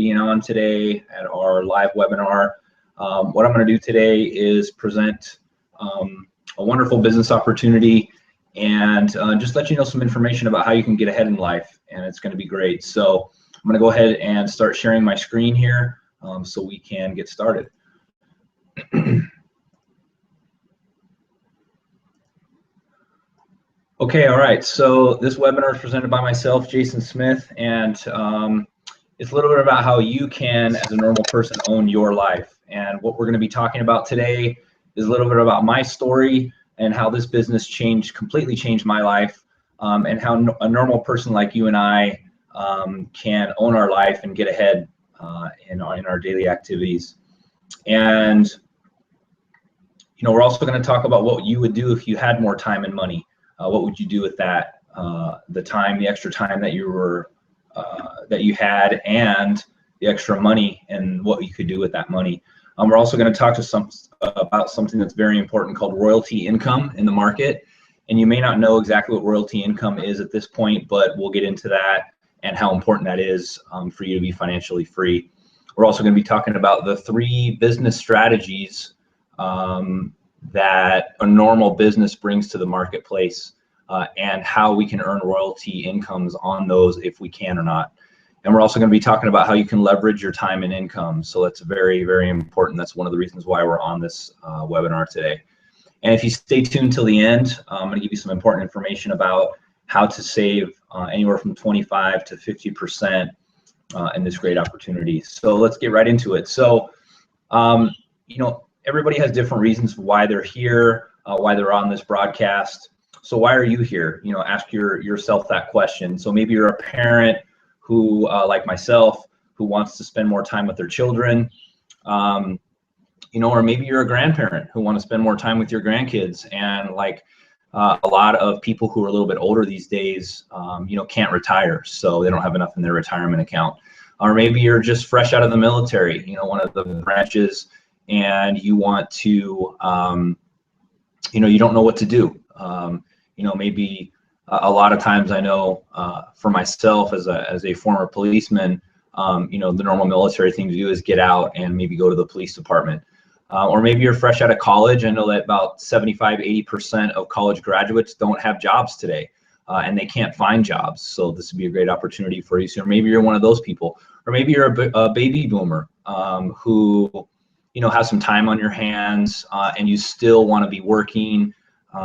being on today at our live webinar. What I'm going to do today is present a wonderful business opportunity and just let you know some information about how you can get ahead in life, and it's going to be great. So I'm going to go ahead and start sharing my screen here so we can get started. Okay, all right, so this webinar is presented by myself, Jason Smith, and it's a little bit about how you can, as a normal person, own your life. And what we're going to be talking about today is a little bit about my story and how this business completely changed my life, and how a normal person like you and I can own our life and get ahead in our daily activities. And we're also going to talk about what you would do if you had more time and money. What would you do with that? The extra time that you had, and the extra money, and what you could do with that money. We're also going to talk about something that's very important called royalty income in the market. And you may not know exactly what royalty income is at this point, but we'll get into that and how important that is for you to be financially free. We're also going to be talking about the 3 business strategies that a normal business brings to the marketplace, and how we can earn royalty incomes on those, if we can or not. And we're also going to be talking about how you can leverage your time and income. So that's very, very important. That's one of the reasons why we're on this webinar today. And if you stay tuned till the end, I'm going to give you some important information about how to save anywhere from 25 to 50% in this great opportunity. So let's get right into it. So, everybody has different reasons why they're here, why they're on this broadcast. So why are you here? Ask yourself that question. So maybe you're a parent who, like myself, who wants to spend more time with their children, or maybe you're a grandparent who want to spend more time with your grandkids. And like a lot of people who are a little bit older these days, can't retire, so they don't have enough in their retirement account. Or maybe you're just fresh out of the military, one of the branches, and you want to, you don't know what to do. Maybe a lot of times, I know for myself as a former policeman, the normal military thing to do is get out and maybe go to the police department. Or maybe you're fresh out of college. I know that about 75–80% of college graduates don't have jobs today, and they can't find jobs. So this would be a great opportunity for you. So maybe you're one of those people. Or maybe you're a baby boomer who has some time on your hands, and you still want to be working.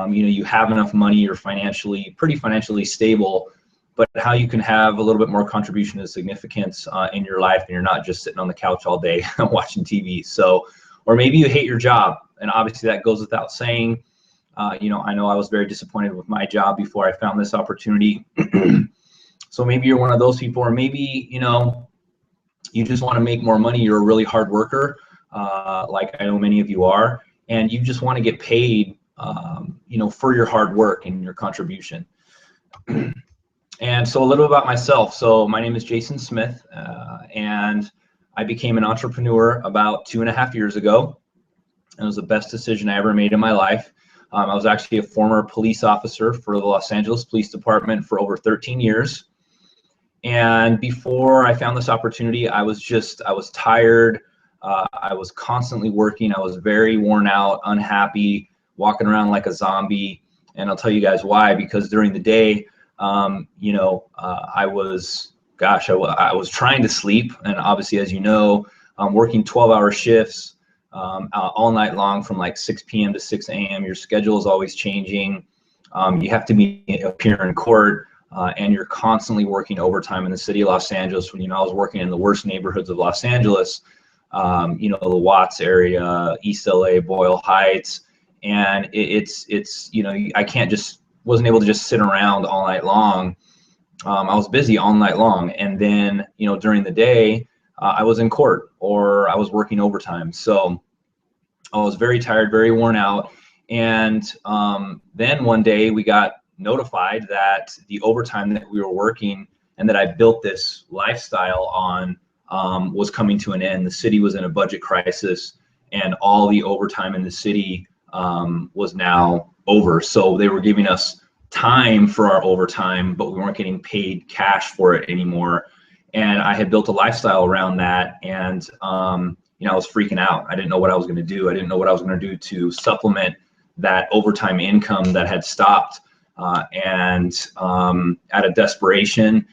You have enough money, you're pretty financially stable, but how you can have a little bit more contribution to significance in your life, and you're not just sitting on the couch all day watching TV. So, or maybe you hate your job, and obviously that goes without saying. I know I was very disappointed with my job before I found this opportunity. So maybe you're one of those people, or maybe you just want to make more money. You're a really hard worker, like I know many of you are, and you just want to get paid for your hard work and your contribution. And so a little about myself. So my name is Jason Smith, and I became an entrepreneur about 2.5 years ago. It was the best decision I ever made in my life. I was actually a former police officer for the Los Angeles Police Department for over 13 years. And before I found this opportunity, I was tired. I was constantly working. I was very worn out, unhappy, walking around like a zombie. And I'll tell you guys why. Because during the day, I was trying to sleep, and obviously, as you know, working 12-hour shifts all night long from like 6 p.m. to 6 a.m. Your schedule is always changing. You have to appear in court, and you're constantly working overtime in the city of Los Angeles. When I was working in the worst neighborhoods of Los Angeles, the Watts area, East LA, Boyle Heights. And wasn't able to just sit around all night long. I was busy all night long. And then, during the day, I was in court or I was working overtime. So I was very tired, very worn out. And then one day we got notified that the overtime that we were working and that I built this lifestyle on was coming to an end. The city was in a budget crisis, and all the overtime in the city was now over. So they were giving us time for our overtime, but we weren't getting paid cash for it anymore. And I had built a lifestyle around that. And, you know, I was freaking out. I didn't know what I was going to do. I didn't know what I was going to do to supplement that overtime income that had stopped. Out of desperation,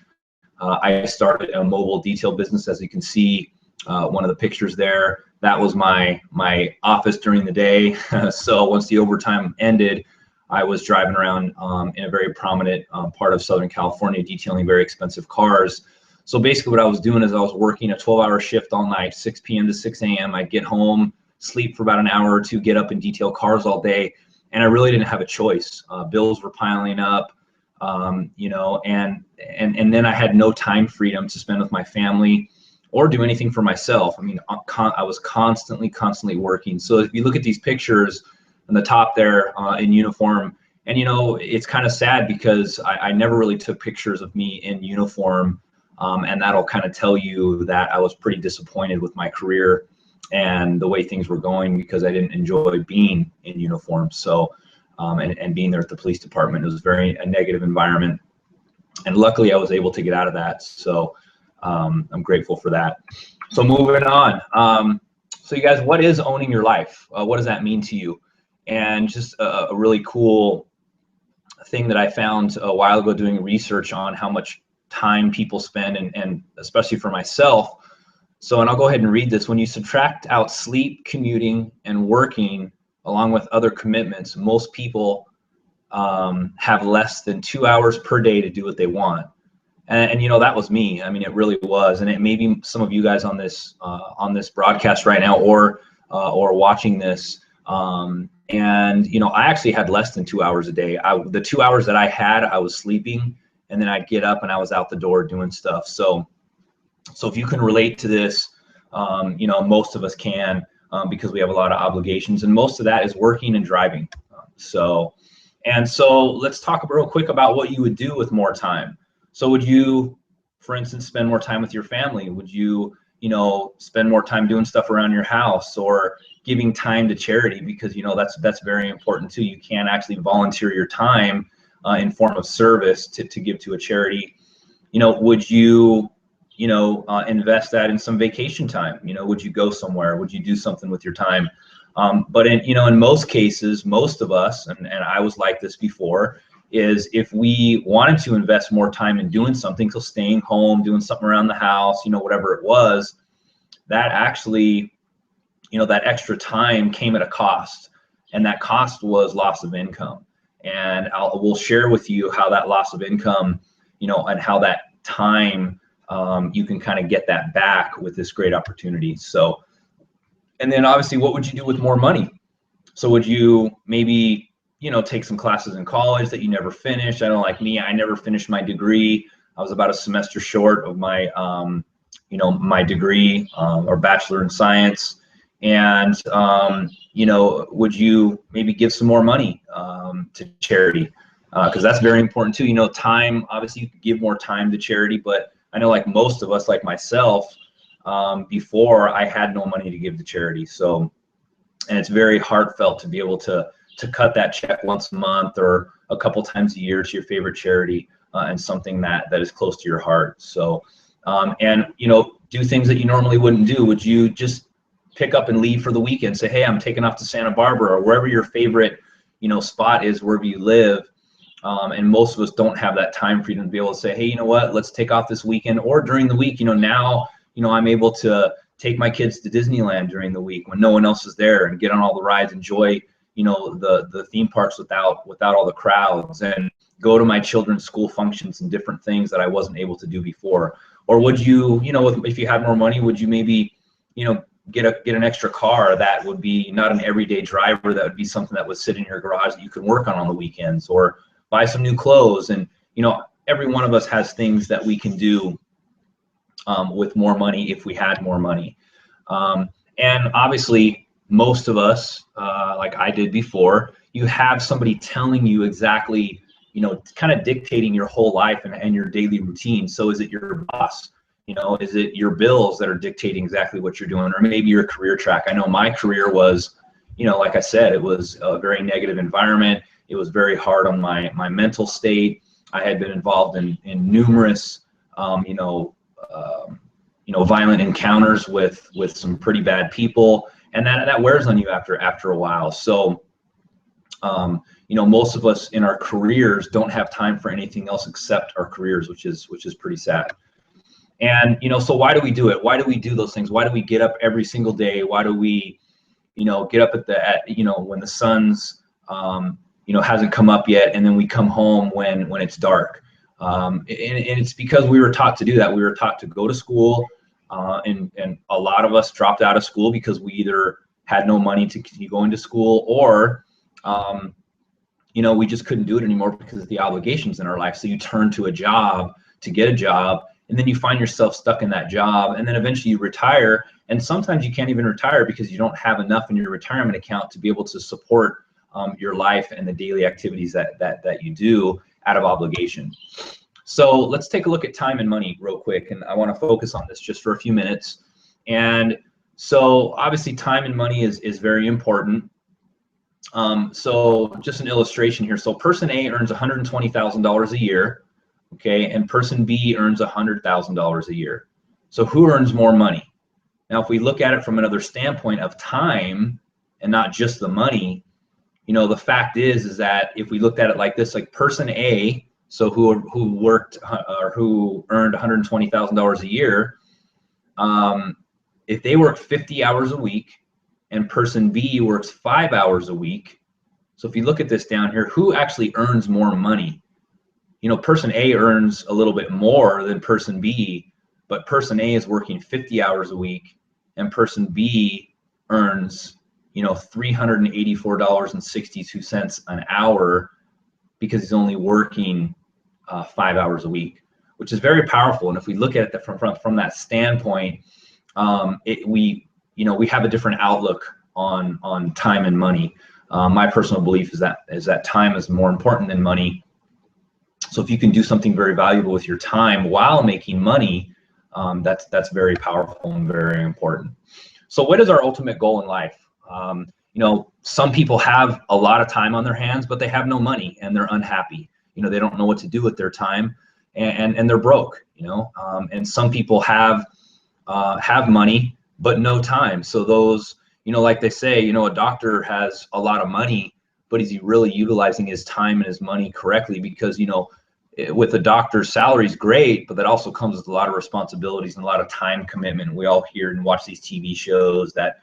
I started a mobile detail business. As you can see, one of the pictures there, that was my office during the day. So once the overtime ended, I was driving around in a very prominent part of Southern California, detailing very expensive cars. So basically what I was doing is I was working a 12-hour shift all night, 6 p.m. to 6 a.m. I'd get home, sleep for about an hour or two, get up and detail cars all day. And I really didn't have a choice. Bills were piling up, you know, and then I had no time freedom to spend with my family or do anything for myself. I mean, I was constantly working. So if you look at these pictures on the top there in uniform, and you know, it's kind of sad because I never really took pictures of me in uniform, and that'll kind of tell you that I was pretty disappointed with my career and the way things were going because I didn't enjoy being in uniform. So, and being there at the police department, it was a negative environment. And luckily I was able to get out of that. So I'm grateful for that. So moving on. So you guys, what is owning your life? What does that mean to you? And just a really cool thing that I found a while ago doing research on how much time people spend, and especially for myself. So, and I'll go ahead and read this. When you subtract out sleep, commuting, and working, along with other commitments, most people have less than 2 hours per day to do what they want. And you know, that was me. I mean, it really was. And it may be some of you guys on this broadcast right now, or watching this. And you know, I actually had less than 2 hours a day. The 2 hours that I had, I was sleeping, and then I'd get up and I was out the door doing stuff. So if you can relate to this, you know, most of us can, because we have a lot of obligations, and most of that is working and driving. So let's talk real quick about what you would do with more time. So would you, for instance, spend more time with your family? Would you, you know, spend more time doing stuff around your house, or giving time to charity? Because, you know, that's very important too. You can actually volunteer your time in form of service to give to a charity. You know, would you, you know, invest that in some vacation time? You know, would you go somewhere? Would you do something with your time? But in, you know, in most cases, most of us, and I was like this before, is if we wanted to invest more time in doing something, so staying home, doing something around the house, you know, whatever it was, that actually, you know, that extra time came at a cost, and that cost was loss of income. And we'll share with you how that loss of income, you know, and how that time, you can kind of get that back with this great opportunity. So, and then obviously, what would you do with more money? So would you maybe, you know, take some classes in college that you never finished? I know, like me, I never finished my degree. I was about a semester short of my, you know, my degree, or bachelor in science. And, you know, would you maybe give some more money to charity? Because that's very important too. You know, time, obviously you could give more time to charity, but I know, like most of us, like myself, before, I had no money to give to charity. So, and it's very heartfelt to be able to cut that check once a month or a couple times a year to your favorite charity, and something that is close to your heart. So, and you know, do things that you normally wouldn't do. Would you just pick up and leave for the weekend? Say, hey, I'm taking off to Santa Barbara, or wherever your favorite, you know, spot is, wherever you live. And most of us don't have that time freedom to be able to say, hey, you know what, let's take off this weekend, or during the week. You know, now, you know, I'm able to take my kids to Disneyland during the week when no one else is there, and get on all the rides, enjoy, you know, the theme parks without all the crowds, and go to my children's school functions and different things that I wasn't able to do before. Or would you, you know, if you had more money, would you maybe, you know, get an extra car that would be not an everyday driver, that would be something that would sit in your garage that you could work on the weekends, or buy some new clothes? And, you know, every one of us has things that we can do with more money if we had more money. And obviously, most of us, like I did before, you have somebody telling you exactly, you know, kind of dictating your whole life and your daily routine. So is it your boss? You know, is it your bills that are dictating exactly what you're doing? Or maybe your career track. I know my career was, you know, like I said, it was a very negative environment. It was very hard on my mental state. I had been involved in numerous, you know, violent encounters with some pretty bad people, and that wears on you after a while. So most of us in our careers don't have time for anything else except our careers, which is pretty sad. And so why do we do it? Why do we do those things? Why do we get up every single day? Why do we get up when the sun's hasn't come up yet, and then we come home when it's dark? And it's because we were taught to do that. We were taught to go to school, and a lot of us dropped out of school because we either had no money to continue going to school, or we just couldn't do it anymore because of the obligations in our life. So you turn to a job to get a job, and then you find yourself stuck in that job, and then eventually you retire. And sometimes you can't even retire because you don't have enough in your retirement account to be able to support your life and the daily activities that you do out of obligation. So let's take a look at time and money real quick, and I want to focus on this just for a few minutes. And so obviously time and money is very important. So just an illustration here. So person A earns $120,000 a year, okay, and person B earns $100,000 a year. So who earns more money? Now, if we look at it from another standpoint of time and not just the money, the fact is that if we looked at it like this, like person A, so who worked or who earned $120,000 a year, if they work 50 hours a week and person B works 5 hours a week, so if you look at this down here, who actually earns more money? Person A earns a little bit more than person B, but person A is working 50 hours a week, and person B earns, $384.62 an hour because he's only working 5 hours a week, which is very powerful. And if we look at it from that standpoint, we have a different outlook on time and money. My personal belief is that time is more important than money. So if you can do something very valuable with your time while making money, that's very powerful and very important. So what is our ultimate goal in life? Some people have a lot of time on their hands, but they have no money and they're unhappy. They don't know what to do with their time, and they're broke. And some people have money but no time. So those, like they say, a doctor has a lot of money, but is he really utilizing his time and his money correctly? Because with a doctor's salary is great, but that also comes with a lot of responsibilities and a lot of time commitment. We all hear and watch these TV shows that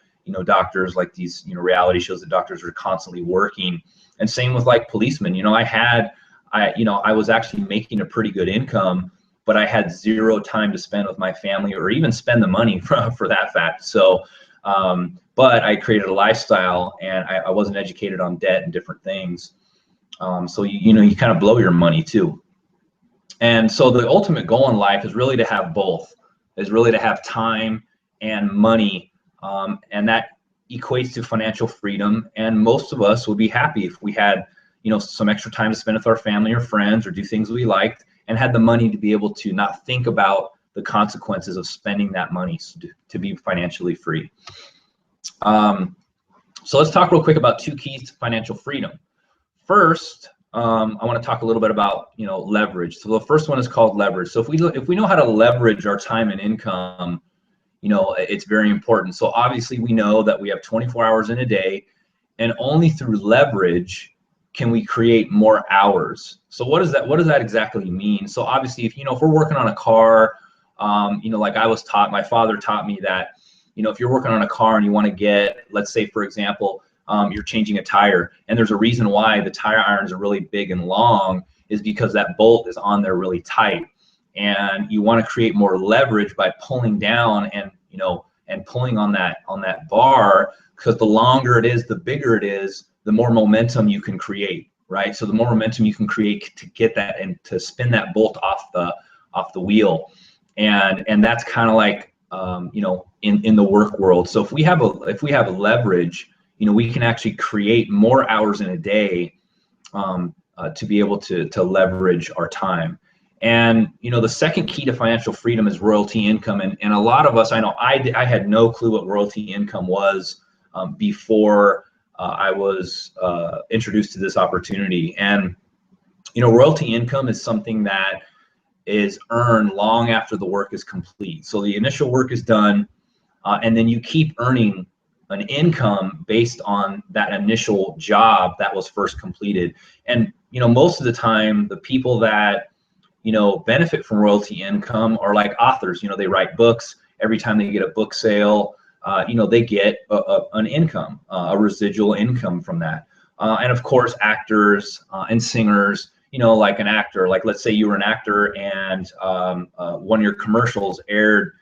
doctors, like these reality shows, that doctors are constantly working. And same with like policemen. I was actually making a pretty good income, but I had zero time to spend with my family or even spend the money for that fact. So but I created a lifestyle, and I wasn't educated on debt and different things. So you kind of blow your money too. And so the ultimate goal in life is really to have both, is really to have time and money. And that equates to financial freedom. And most of us would be happy if we had, some extra time to spend with our family or friends or do things we liked, and had the money to be able to not think about the consequences of spending that money, to be financially free. So let's talk real quick about 2 keys to financial freedom. First, I want to talk a little bit about leverage. So the first one is called leverage. So if we know how to leverage our time and income, it's very important. So obviously we know that we have 24 hours in a day, and only through leverage can we create more hours. So what does that exactly mean? So obviously if we're working on a car, like I was taught, my father taught me that, if you're working on a car and you want to get, let's say for example, you're changing a tire, and there's a reason why the tire irons are really big and long, is because that bolt is on there really tight. And you want to create more leverage by pulling down and pulling on that bar, because the longer it is, the bigger it is, the more momentum you can create, right? So the more momentum you can create to get that and to spin that bolt off the wheel, and that's kind of like in the work world. So if we have leverage, we can actually create more hours in a day to be able to leverage our time. And the second key to financial freedom is royalty income. And a lot of us, I know I had no clue what royalty income was before I was introduced to this opportunity. And royalty income is something that is earned long after the work is complete. So the initial work is done, and then you keep earning an income based on that initial job that was first completed. And most of the time, the people that benefit from royalty income are like authors. They write books. Every time they get a book sale, they get an income, a residual income from that. And of course, actors and singers. Like an actor, like let's say you were an actor and one of your commercials aired,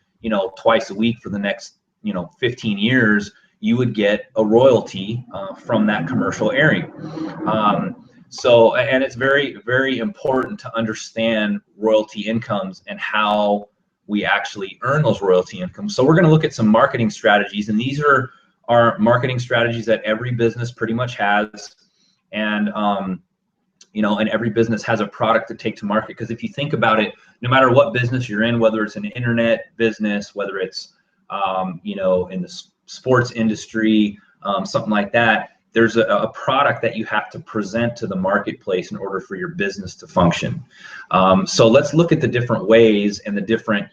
twice a week for the next, 15 years, you would get a royalty from that commercial airing. So, and it's very, very important to understand royalty incomes and how we actually earn those royalty incomes. So we're going to look at some marketing strategies, and these are our marketing strategies that every business pretty much has. And, and every business has a product to take to market. Because if you think about it, no matter what business you're in, whether it's an internet business, whether it's, in the sports industry, something like that, there's a product that you have to present to the marketplace in order for your business to function. So let's look at the different ways and the different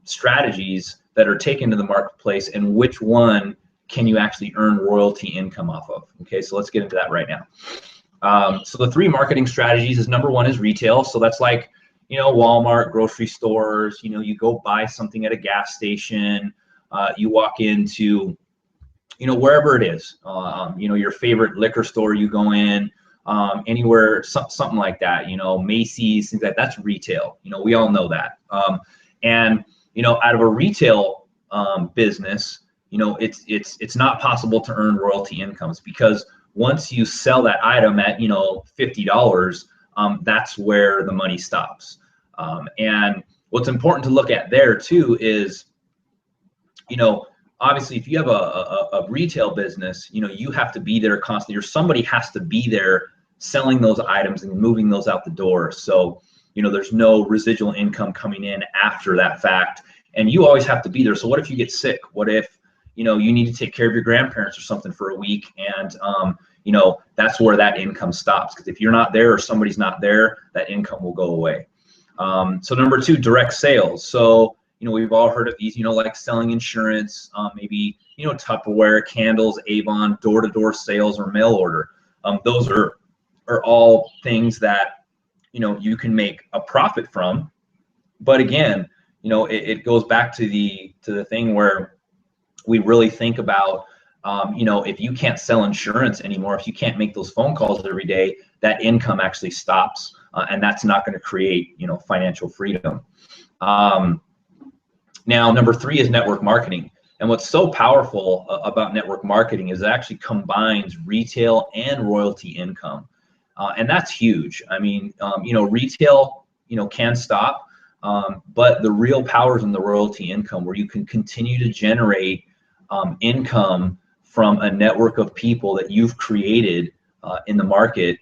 strategies that are taken to the marketplace and which one can you actually earn royalty income off of. Okay, so let's get into that right now. So the three marketing strategies is number one is retail. So that's like, Walmart, grocery stores, you go buy something at a gas station, you walk into, wherever it is, your favorite liquor store you go in, anywhere, something like that, Macy's, things like that. That's retail. We all know that. And, out of a retail business, it's not possible to earn royalty incomes because once you sell that item at, $50, that's where the money stops. And what's important to look at there too is, obviously if you have a retail business, you have to be there constantly, or somebody has to be there selling those items and moving those out the door. So, there's no residual income coming in after that fact, and you always have to be there. So what if you get sick? What if, you need to take care of your grandparents or something for a week, and that's where that income stops, because if you're not there or somebody's not there, that income will go away. So number two, direct sales. So, we've all heard of these, like selling insurance, maybe, Tupperware, candles, Avon, door-to-door sales, or mail order. Those are all things that, you can make a profit from. But again, it goes back to the thing where we really think about, if you can't sell insurance anymore, if you can't make those phone calls every day, that income actually stops, and that's not going to create, financial freedom. Now, number three is network marketing. And what's so powerful about network marketing is it actually combines retail and royalty income. And that's huge. I mean, retail, can stop, but the real power is in the royalty income, where you can continue to generate income from a network of people that you've created in the market,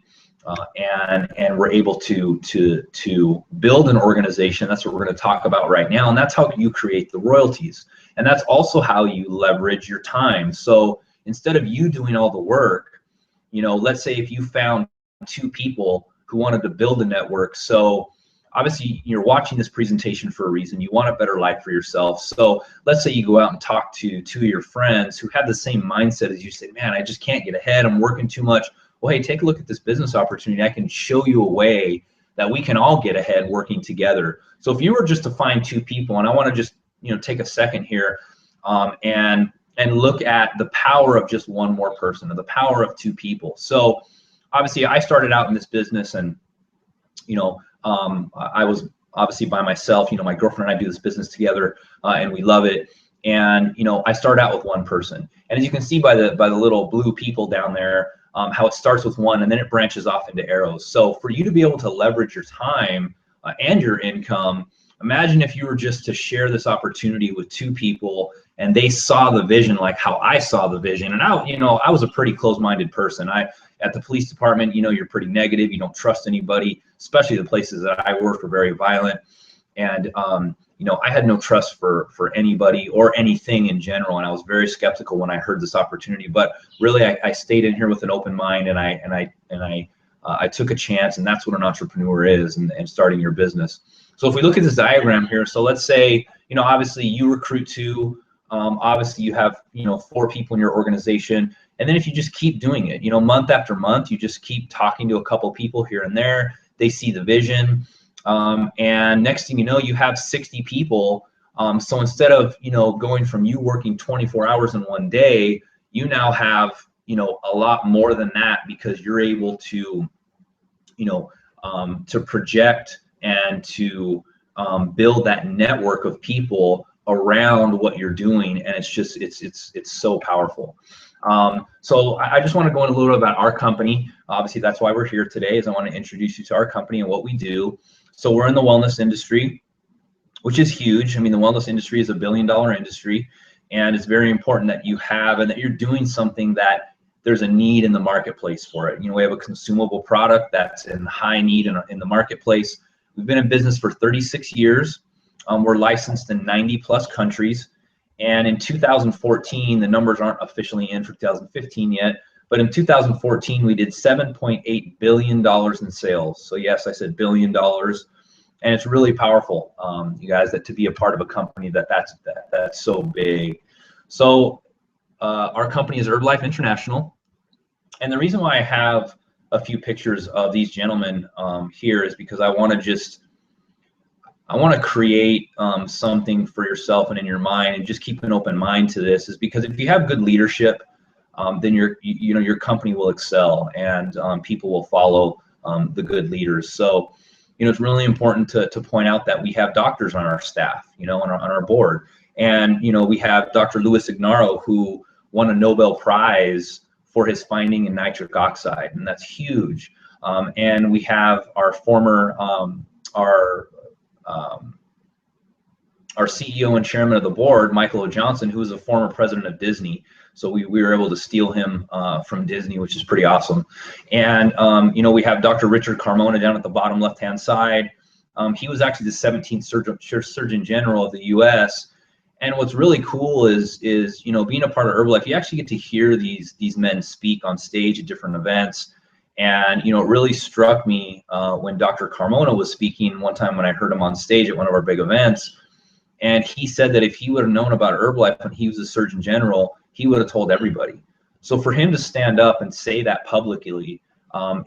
and we're able to build an organization. That's what we're going to talk about right now, and that's how you create the royalties. And that's also how you leverage your time. So instead of you doing all the work, let's say if you found two people who wanted to build a network. So obviously you're watching this presentation for a reason. You want a better life for yourself. So let's say you go out and talk to two of your friends who have the same mindset as you. Say, man, I just can't get ahead. I'm working too much. Well, hey, take a look at this business opportunity. I can show you a way that we can all get ahead working together. So if you were just to find two people, and I want to just take a second here and look at the power of just one more person, or the power of two people. So obviously I started out in this business, and I was obviously by myself. My girlfriend and I do this business together, and we love it. And I started out with one person, and as you can see by the little blue people down there, how it starts with one and then it branches off into arrows. So for you to be able to leverage your time and your income, imagine if you were just to share this opportunity with two people, and they saw the vision like how I saw the vision. And I was a pretty closed-minded person. At the police department, you're pretty negative. You don't trust anybody, especially the places that I work are very violent. And I had no trust for anybody or anything in general, and I was very skeptical when I heard this opportunity. But really, I stayed in here with an open mind, and I took a chance, and that's what an entrepreneur is, and starting your business. So if we look at this diagram here, so let's say, obviously you recruit two, obviously you have, 4 people in your organization. And then if you just keep doing it, month after month, you just keep talking to a couple people here and there, they see the vision. And next thing you know, you have 60 people. So instead of, going from you working 24 hours in one day, you now have, a lot more than that, because you're able to, to project and to build that network of people around what you're doing. And it's just, it's so powerful. So I just want to go in a little bit about our company. Obviously, that's why we're here today, is I want to introduce you to our company and what we do. So we're in the wellness industry, which is huge. I mean, the wellness industry is $1 billion industry, and it's very important that you have, and that you're doing something that there's a need in the marketplace for it. We have a consumable product that's in high need in the marketplace. We've been in business for 36 years. We're licensed in 90 plus countries. And in 2014, the numbers aren't officially in for 2015 yet, but in 2014, we did $7.8 billion in sales. So yes, I said $1 billion. And it's really powerful, you guys, that to be a part of a company that's so big. So our company is Herbalife International. And the reason why I have a few pictures of these gentlemen here is because I want to create something for yourself and in your mind, and just keep an open mind to this, is because if you have good leadership, then your company will excel, and people will follow the good leaders. So it's really important to point out that we have doctors on our staff, on our board. And we have Dr. Luis Ignarro, who won a Nobel Prize for his finding in nitric oxide, and that's huge. And we have our former our CEO and chairman of the board, Michael O. Johnson, who was a former president of Disney. So we were able to steal him from Disney, which is pretty awesome. And we have Dr. Richard Carmona down at the bottom left-hand side. He was actually the 17th Surgeon General of the U.S. And what's really cool is being a part of Herbalife, you actually get to hear these men speak on stage at different events. And it really struck me when Dr. Carmona was speaking one time, when I heard him on stage at one of our big events. And he said that if he would have known about Herbalife when he was a Surgeon General, he would have told everybody. So for him to stand up and say that publicly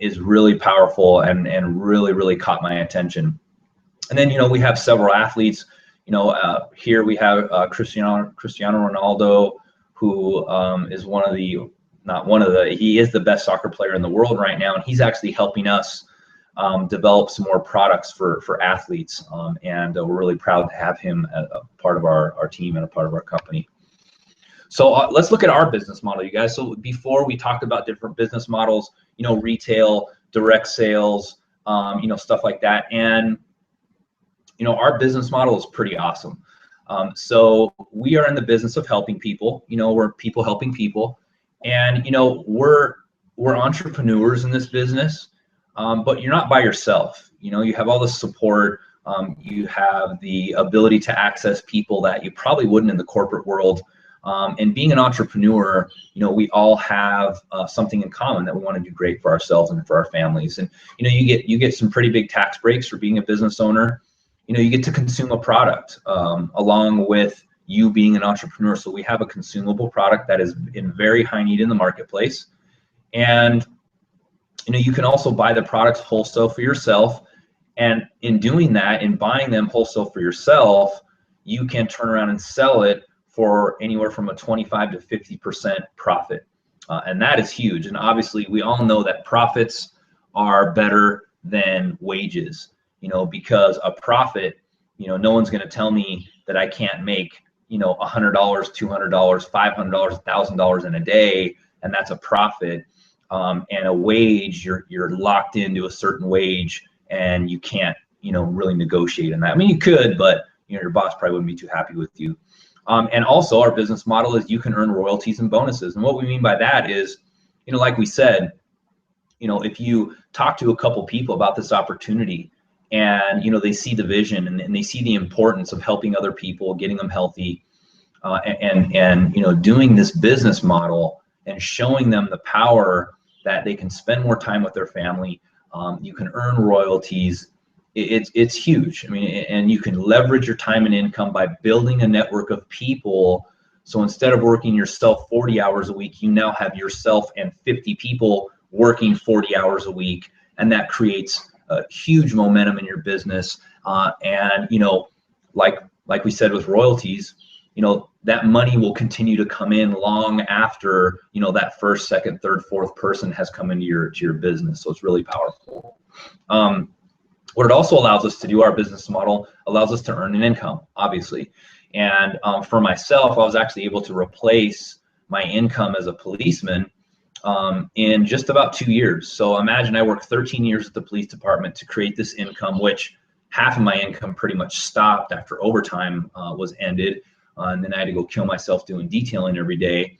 is really powerful, and really, really caught my attention. And then we have several athletes. Here we have Cristiano Ronaldo, who is he is the best soccer player in the world right now, and he's actually helping us develop some more products for athletes, and we're really proud to have him as a part of our team and a part of our company. So let's look at our business model, you guys. So before, we talked about different business models, retail, direct sales, stuff like that. And our business model is pretty awesome. So we are in the business of helping people. We're people helping people, and we're entrepreneurs in this business. But you're not by yourself. You have all the support. You have the ability to access people that you probably wouldn't in the corporate world. And being an entrepreneur, we all have something in common, that we want to do great for ourselves and for our families. And you get some pretty big tax breaks for being a business owner. You get to consume a product along with you being an entrepreneur. So we have a consumable product that is in very high need in the marketplace. And you can also buy the products wholesale for yourself. And in doing that, in buying them wholesale for yourself, you can turn around and sell it for anywhere from a 25 to 50% profit. And that is huge. And obviously, we all know that profits are better than wages, because a profit, no one's going to tell me that I can't make, $100, $200, $500, $1,000 in a day, and that's a profit. And a wage, you're locked into a certain wage, and you can't, really negotiate in that. I mean, you could, but your boss probably wouldn't be too happy with you. And also, our business model is you can earn royalties and bonuses. And what we mean by that is, like we said, if you talk to a couple people about this opportunity, and they see the vision, and they see the importance of helping other people, getting them healthy, and doing this business model, and showing them the power that they can spend more time with their family, you can earn royalties, it's huge. I mean, and you can leverage your time and income by building a network of people. So instead of working yourself 40 hours a week, you now have yourself and 50 people working 40 hours a week, and that creates a huge momentum in your business. And you know, like we said with royalties, you know, that money will continue to come in long after, you know, that first, second, third, fourth person has come into your business. So it's really powerful. What it also allows us to do, our business model allows us to earn an income, obviously. And for myself, I was actually able to replace my income as a policeman in just about 2 years. So imagine I worked 13 years at the police department to create this income, which half of my income pretty much stopped after overtime was ended. And then I had to go kill myself doing detailing every day.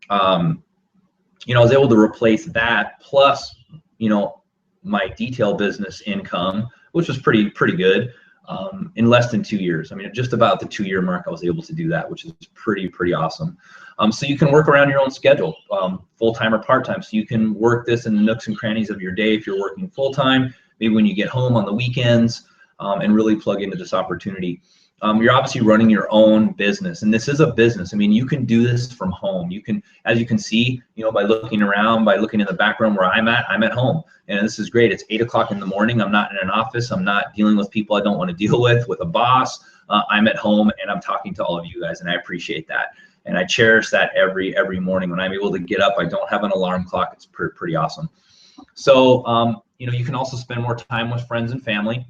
You know, I was able to replace that plus, you know, my detail business income, which was pretty good, in less than 2 years. I mean, just about the 2-year mark, I was able to do that, which is pretty awesome. So you can work around your own schedule, full-time or part-time. So you can work this in the nooks and crannies of your day if you're working full-time, maybe when you get home on the weekends, and really plug into this opportunity. You're obviously running your own business, and this is a business. I mean, you can do this from home. You can, as you can see, you know, by looking around, by looking in the background where I'm at home, and this is great. It's 8 o'clock in the morning. I'm not in an office. I'm not dealing with people I don't want to deal with a boss. I'm at home, and I'm talking to all of you guys, and I appreciate that. And I cherish that every morning when I'm able to get up. I don't have an alarm clock. It's pretty awesome. So, you know, you can also spend more time with friends and family.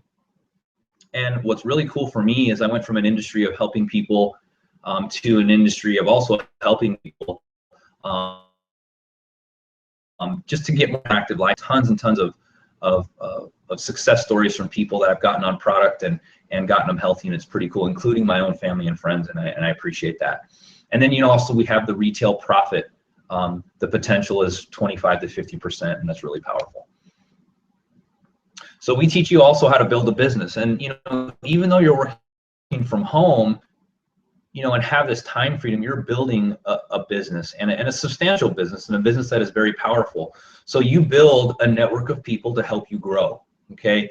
And what's really cool for me is I went from an industry of helping people to an industry of also helping people just to get more active life. Tons and tons of success stories from people that I've gotten on product and gotten them healthy, and it's pretty cool, including my own family and friends, and I appreciate that. And then, you know, also we have the retail profit. The potential is 25 to 50%, and that's really powerful. So we teach you also how to build a business. And, you know, even though you're working from home, you know, and have this time freedom, you're building a business and a substantial business, and a business that is very powerful. So you build a network of people to help you grow. Okay.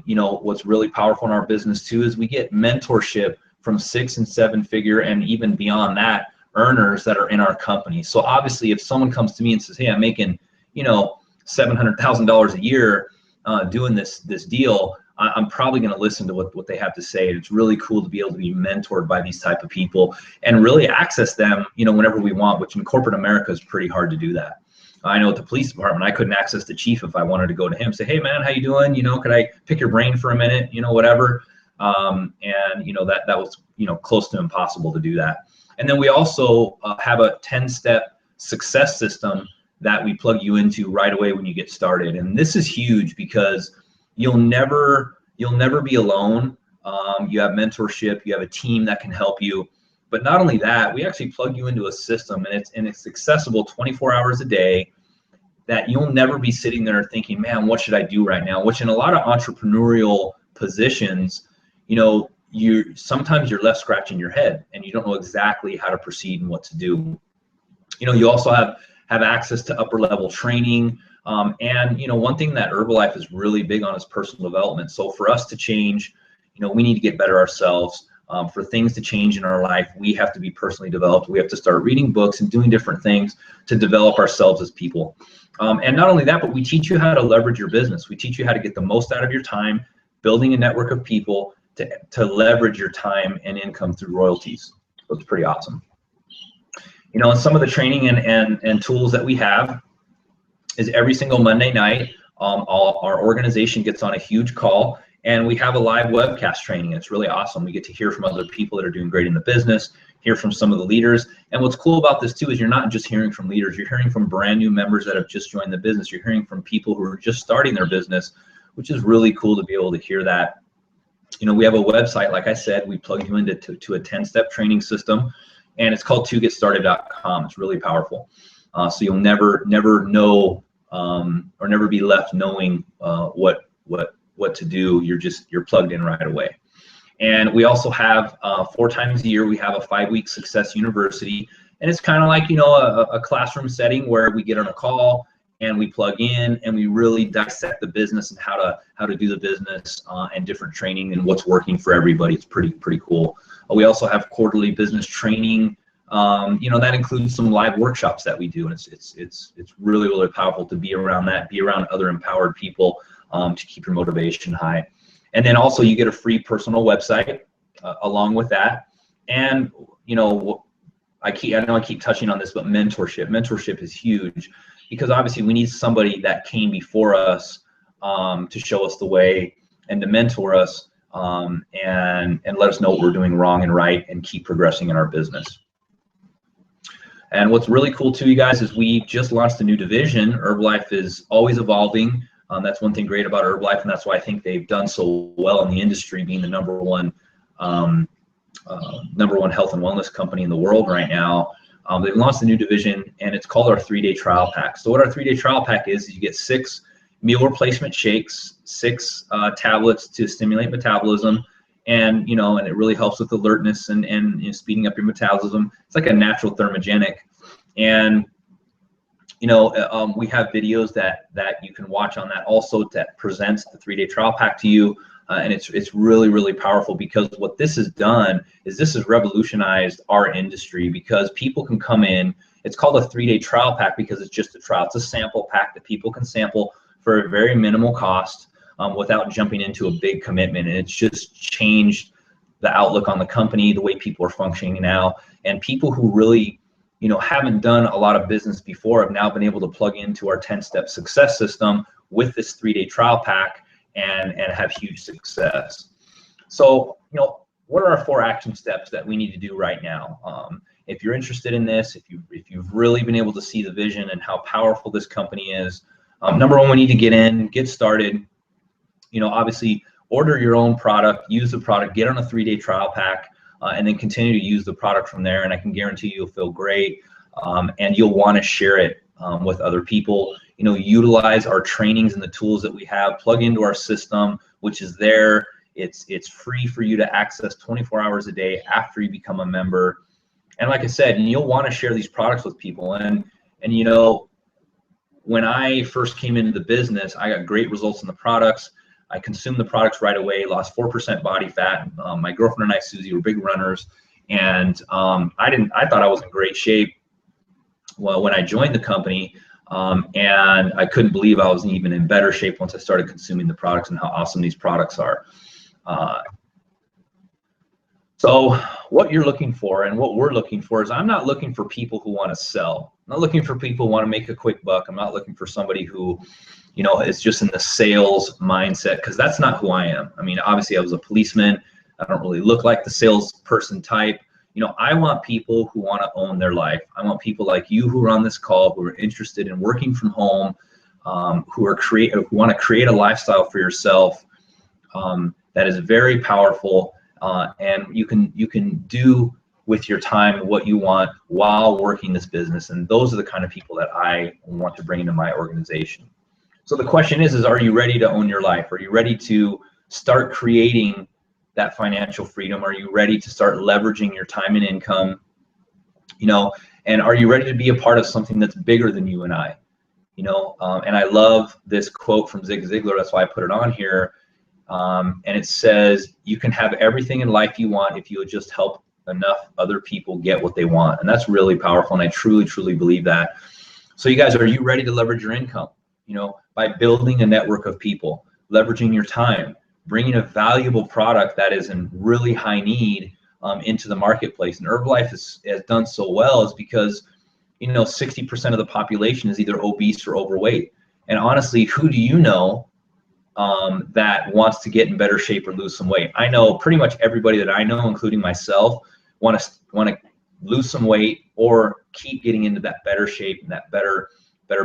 You know, what's really powerful in our business too is we get mentorship from 6- and 7-figure and even beyond that earners that are in our company. So obviously if someone comes to me and says, hey, I'm making, you know, $700,000 a year doing this deal, I'm probably going to listen to what they have to say. It's really cool to be able to be mentored by these type of people and really access them, you know, whenever we want, which in corporate America is pretty hard to do that. I know at the police department, I couldn't access the chief if I wanted to go to him, say, hey man, how you doing? You know, could I pick your brain for a minute? You know, whatever. And you know, that was, you know, close to impossible to do that. And then we also have a 10-step success system that we plug you into right away when you get started. And this is huge because you'll never be alone. You have mentorship, you have a team that can help you. But not only that, we actually plug you into a system, and it's accessible 24 hours a day, that you'll never be sitting there thinking, man, what should I do right now? Which in a lot of entrepreneurial positions, you know, sometimes you're left scratching your head and you don't know exactly how to proceed and what to do. You know, you also have access to upper level training. And, you know, one thing that Herbalife is really big on is personal development. So for us to change, you know, we need to get better ourselves. For things to change in our life, we have to be personally developed. We have to start reading books and doing different things to develop ourselves as people. And not only that, but we teach you how to leverage your business. We teach you how to get the most out of your time, building a network of people to leverage your time and income through royalties. So it's pretty awesome. You know, and some of the training and tools that we have is every single Monday night, our organization gets on a huge call and we have a live webcast training. It's really awesome. We get to hear from other people that are doing great in the business, hear from some of the leaders. And what's cool about this too is you're not just hearing from leaders, you're hearing from brand new members that have just joined the business. You're hearing from people who are just starting their business, which is really cool to be able to hear that. You know, we have a website, like I said, we plug you into a 10-step training system, and it's called togetstarted.com. It's really powerful. So you'll never know or never be left knowing what to do. You're plugged in right away. And we also have 4 times a year we have a 5-week success university, and it's kind of like, you know, a classroom setting where we get on a call and we plug in and we really dissect the business and how to do the business, and different training and what's working for everybody. It's pretty cool. We also have quarterly business training. That includes some live workshops that we do, and it's really powerful to be around that, be around other empowered people, to keep your motivation high. And then also you get a free personal website along with that. And I know I keep touching on this, but mentorship is huge, because obviously we need somebody that came before us to show us the way and to mentor us, and let us know what we're doing wrong and right, and keep progressing in our business. And what's really cool too, you guys, is we just launched a new division. Herbalife is always evolving. That's one thing great about Herbalife, and that's why I think they've done so well in the industry, being the number one health and wellness company in the world right now. They've launched a new division, and it's called our 3-day trial pack. So what our 3-day trial pack is you get 6 meal replacement shakes, 6 tablets to stimulate metabolism, and and it really helps with alertness and speeding up your metabolism. It's like a natural thermogenic, and we have videos that you can watch on that also that presents the 3-day trial pack to you. And it's really powerful, because what this has done is this has revolutionized our industry, because people can come in. It's called a 3-day trial pack because it's just a trial. It's a sample pack that people can sample for a very minimal cost, without jumping into a big commitment. And it's just changed the outlook on the company, the way people are functioning now. And people who really haven't done a lot of business before have now been able to plug into our 10-step success system with this 3-day trial pack and have huge success. So, what are our 4 action steps that we need to do right now? If you're interested in this, if you've really been able to see the vision and how powerful this company is, number 1, we need to get started. Obviously order your own product, use the product, get on a 3-day trial pack, and then continue to use the product from there. And I can guarantee you'll feel great, and you'll want to share it with other people. Utilize our trainings and the tools that we have, plug into our system, which is there. It's free for you to access 24 hours a day after you become a member. And like I said, you'll want to share these products with people. And when I first came into the business, I got great results in the products. I consumed the products right away, lost 4% body fat. My girlfriend and I, Susie, were big runners, and I thought I was in great shape when I joined the company. And I couldn't believe I was even in better shape once I started consuming the products and how awesome these products are. So what you're looking for and what we're looking for is, I'm not looking for people who want to sell. I'm not looking for people who want to make a quick buck. I'm not looking for somebody who, is just in the sales mindset, because that's not who I am. I mean, obviously I was a policeman. I don't really look like the salesperson type. I want people who want to own their life. I want people like you who are on this call, who are interested in working from home, who want to create a lifestyle for yourself that is very powerful, and you can do with your time what you want while working this business. And those are the kind of people that I want to bring into my organization. So the question is are you ready to own your life? Are you ready to start creating that financial freedom? Are you ready to start leveraging your time and income? And are you ready to be a part of something that's bigger than you and I? And I love this quote from Zig Ziglar. That's why I put it on here. And it says, you can have everything in life you want if you would just help enough other people get what they want. And that's really powerful. And I truly believe that. So you guys, are you ready to leverage your income? By building a network of people, leveraging your time, bringing a valuable product that is in really high need into the marketplace. And Herbalife has done so well is because 60% of the population is either obese or overweight. And honestly, who do you know that wants to get in better shape or lose some weight? I know pretty much everybody that I know, including myself, want to lose some weight or keep getting into that better shape and that better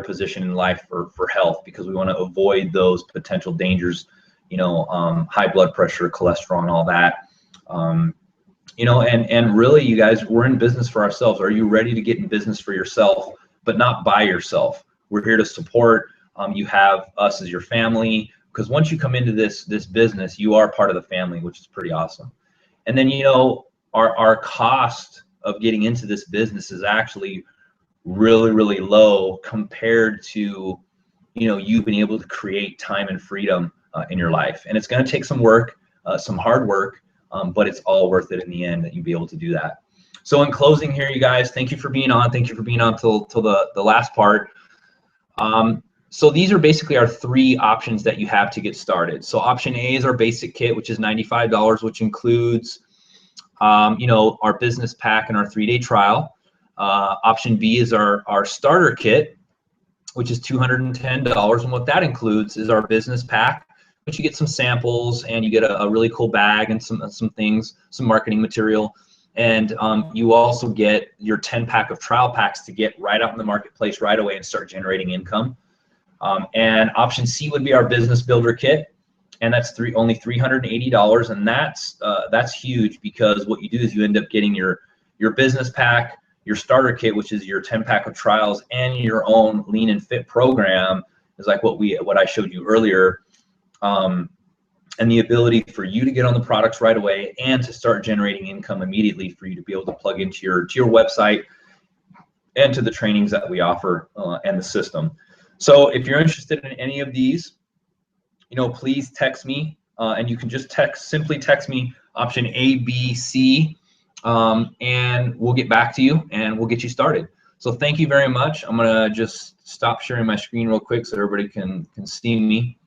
position in life for health, because we want to avoid those potential dangers, high blood pressure, cholesterol, and all that. And really, you guys, we're in business for ourselves. Are you ready to get in business for yourself, but not by yourself? We're here to support. You have us as your family, because once you come into this business, you are part of the family, which is pretty awesome. And then, our cost of getting into this business is actually really, really low compared to, you know, you being able to create time and freedom in your life. And it's going to take some work, some hard work, but it's all worth it in the end that you be able to do that. So in closing here, you guys, thank you for being on. Thank you for being on till the last part. So these are basically our 3 options that you have to get started. So option A is our basic kit, which is $95, which includes, you know, our business pack and our 3-day trial. Option B is our starter kit, which is $210. And what that includes is our business pack, which you get some samples and you get a really cool bag and some things, some marketing material. And you also get your 10-pack of trial packs to get right out in the marketplace right away and start generating income. And option C would be our business builder kit, and that's only $380. And that's huge, because what you do is you end up getting your business pack, your starter kit, which is your 10-pack of trials, and your own lean and fit program, is like what I showed you earlier, and the ability for you to get on the products right away and to start generating income immediately, for you to be able to plug into your website and to the trainings that we offer and the system. So if you're interested in any of these, you know, please text me, and you can just simply text me option A, B, C, and we'll get back to you and we'll get you started. So thank you very much. I'm gonna just stop sharing my screen real quick so everybody can see me.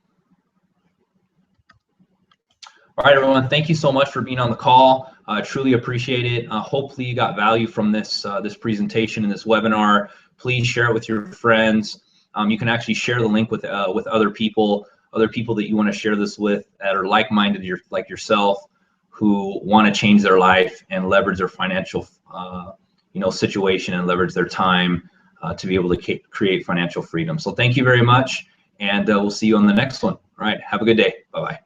All right, everyone, thank you so much for being on the call. I truly appreciate it. Hopefully you got value from this presentation and this webinar. Please share it with your friends. You can actually share the link with other people that you want to share this with, that are like-minded, like yourself, who want to change their life and leverage their financial you know, situation, and leverage their time to be able to create financial freedom. So thank you very much, and we'll see you on the next one. All right, have a good day. Bye-bye.